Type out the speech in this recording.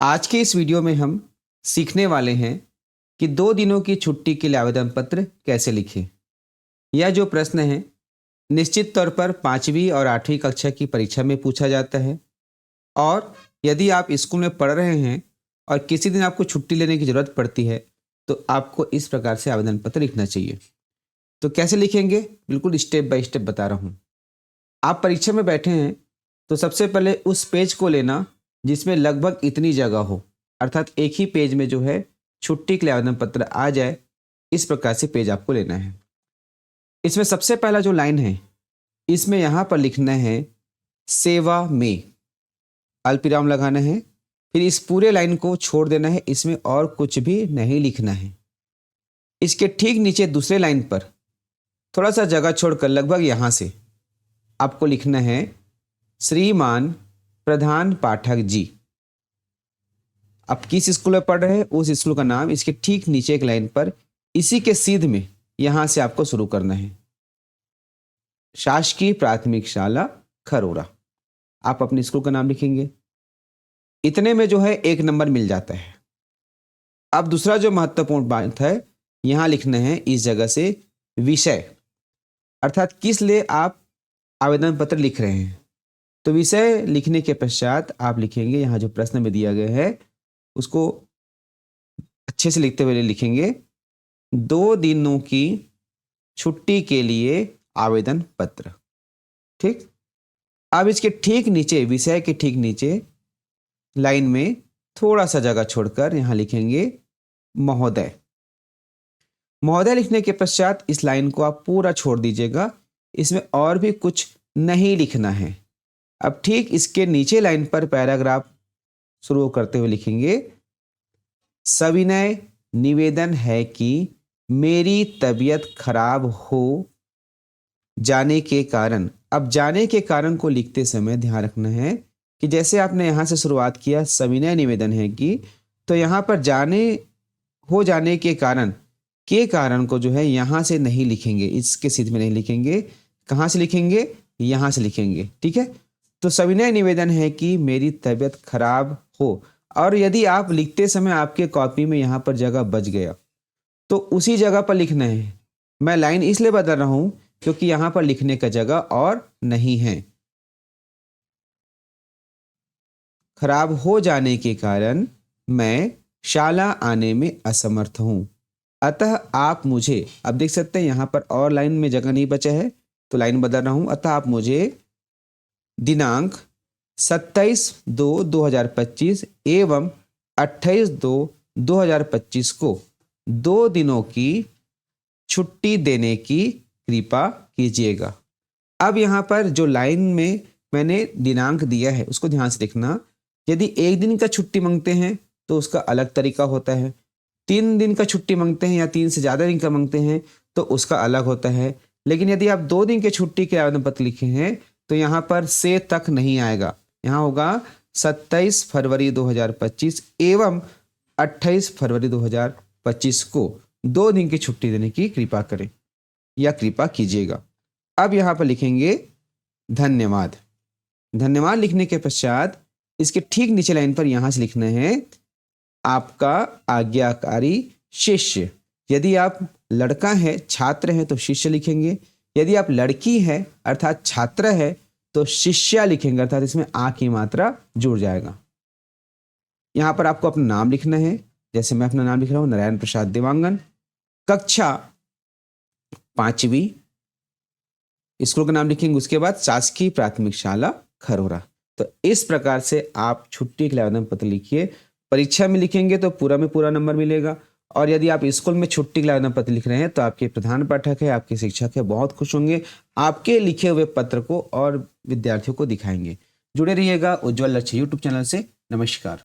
आज के इस वीडियो में हम सीखने वाले हैं कि 2 दिनों की छुट्टी के लिए आवेदन पत्र कैसे लिखें। यह जो प्रश्न है निश्चित तौर पर 5वीं और 8वीं कक्षा की परीक्षा में पूछा जाता है। और यदि आप स्कूल में पढ़ रहे हैं और किसी दिन आपको छुट्टी लेने की ज़रूरत पड़ती है तो आपको इस प्रकार से आवेदन पत्र लिखना चाहिए। तो कैसे लिखेंगे, बिल्कुल स्टेप बाय स्टेप बता रहा हूँ। आप परीक्षा में बैठे हैं तो सबसे पहले उस पेज को लेना जिसमें लगभग इतनी जगह हो, अर्थात एक ही पेज में जो है छुट्टी के लिए आवेदन पत्र आ जाए, इस प्रकार से पेज आपको लेना है। इसमें सबसे पहला जो लाइन है इसमें यहाँ पर लिखना है सेवा में, अल्पविराम लगाना है। फिर इस पूरे लाइन को छोड़ देना है, इसमें और कुछ भी नहीं लिखना है। इसके ठीक नीचे दूसरे लाइन पर थोड़ा सा जगह छोड़कर लगभग यहाँ से आपको लिखना है श्रीमान प्रधान पाठक जी। आप किस स्कूल में पढ़ रहे हैं उस स्कूल का नाम इसके ठीक नीचे एक लाइन पर इसी के सीध में यहां से आपको शुरू करना है। शासकीय प्राथमिक शाला खरोरा, आप अपने स्कूल का नाम लिखेंगे। इतने में जो है 1 नंबर मिल जाता है। अब दूसरा जो महत्वपूर्ण बात है, यहां लिखना है इस जगह से विषय, अर्थात किस लिए आप आवेदन पत्र लिख रहे हैं। तो विषय लिखने के पश्चात आप लिखेंगे, यहाँ जो प्रश्न में दिया गया है उसको अच्छे से लिखते हुए लिखेंगे 2 दिनों की छुट्टी के लिए आवेदन पत्र। ठीक, अब इसके ठीक नीचे, विषय के ठीक नीचे लाइन में थोड़ा सा जगह छोड़कर यहाँ लिखेंगे महोदय। महोदय लिखने के पश्चात इस लाइन को आप पूरा छोड़ दीजिएगा, इसमें और भी कुछ नहीं लिखना है। अब ठीक इसके नीचे लाइन पर पैराग्राफ शुरू करते हुए लिखेंगे सविनय निवेदन है कि मेरी तबीयत खराब हो जाने के कारण। अब जाने के कारण को लिखते समय ध्यान रखना है कि जैसे आपने यहाँ से शुरुआत किया सविनय निवेदन है कि, तो यहाँ पर जाने के कारण के कारण को जो है यहाँ से नहीं लिखेंगे, इसके सीध में नहीं लिखेंगे। कहाँ से लिखेंगे? यहाँ से लिखेंगे। ठीक है, तो सविनय निवेदन है कि मेरी तबीयत खराब हो। और यदि आप लिखते समय आपके कॉपी में यहाँ पर जगह बच गया तो उसी जगह पर लिखना है। मैं लाइन इसलिए बदल रहा हूं क्योंकि यहाँ पर लिखने का जगह और नहीं है। खराब हो जाने के कारण मैं शाला आने में असमर्थ हूं, अतः आप मुझे, अब देख सकते हैं यहाँ पर और लाइन में जगह नहीं बचा है तो लाइन बदल रहा हूं, अतः आप मुझे दिनांक 27/2/2025 एवं 28/2/2025 को 2 दिनों की छुट्टी देने की कृपा कीजिएगा। अब यहाँ पर जो लाइन में मैंने दिनांक दिया है उसको ध्यान से देखना। यदि 1 दिन का छुट्टी मांगते हैं तो उसका अलग तरीका होता है। 3 दिन का छुट्टी मांगते हैं या 3 से ज़्यादा दिन का मांगते हैं तो उसका अलग होता है। लेकिन यदि आप 2 दिन के छुट्टी के आवेदन पत्र लिखे हैं तो यहाँ पर से तक नहीं आएगा, यहाँ होगा 27 फरवरी 2025 एवं 28 फरवरी 2025 को 2 दिन की छुट्टी देने की कृपा करें या कृपा कीजिएगा। अब यहाँ पर लिखेंगे धन्यवाद। धन्यवाद लिखने के पश्चात इसके ठीक नीचे लाइन पर यहाँ से लिखना है आपका आज्ञाकारी शिष्य। यदि आप लड़का है, छात्र है तो शिष्य लिखेंगे। यदि आप लड़की है अर्थात छात्र है तो शिष्या लिखेंगे, अर्थात इसमें आ की मात्रा जुड़ जाएगा। यहां पर आपको अपना नाम लिखना है, जैसे मैं अपना नाम लिख रहा हूं नारायण प्रसाद देवांगन। कक्षा 5वीं, स्कूल का नाम लिखेंगे, उसके बाद शासकीय प्राथमिक शाला खरोरा। तो इस प्रकार से आप छुट्टी के लिए आवेदन पत्र लिखिए। परीक्षा में लिखेंगे तो पूरा में पूरा नंबर मिलेगा। और यदि आप स्कूल में छुट्टी के लिए आवेदन पत्र लिख रहे हैं तो आपके प्रधान पाठक है, आपके शिक्षक है, बहुत खुश होंगे, आपके लिखे हुए पत्र को और विद्यार्थियों को दिखाएंगे। जुड़े रहिएगा उज्ज्वल लक्ष्य यूट्यूब चैनल से। नमस्कार।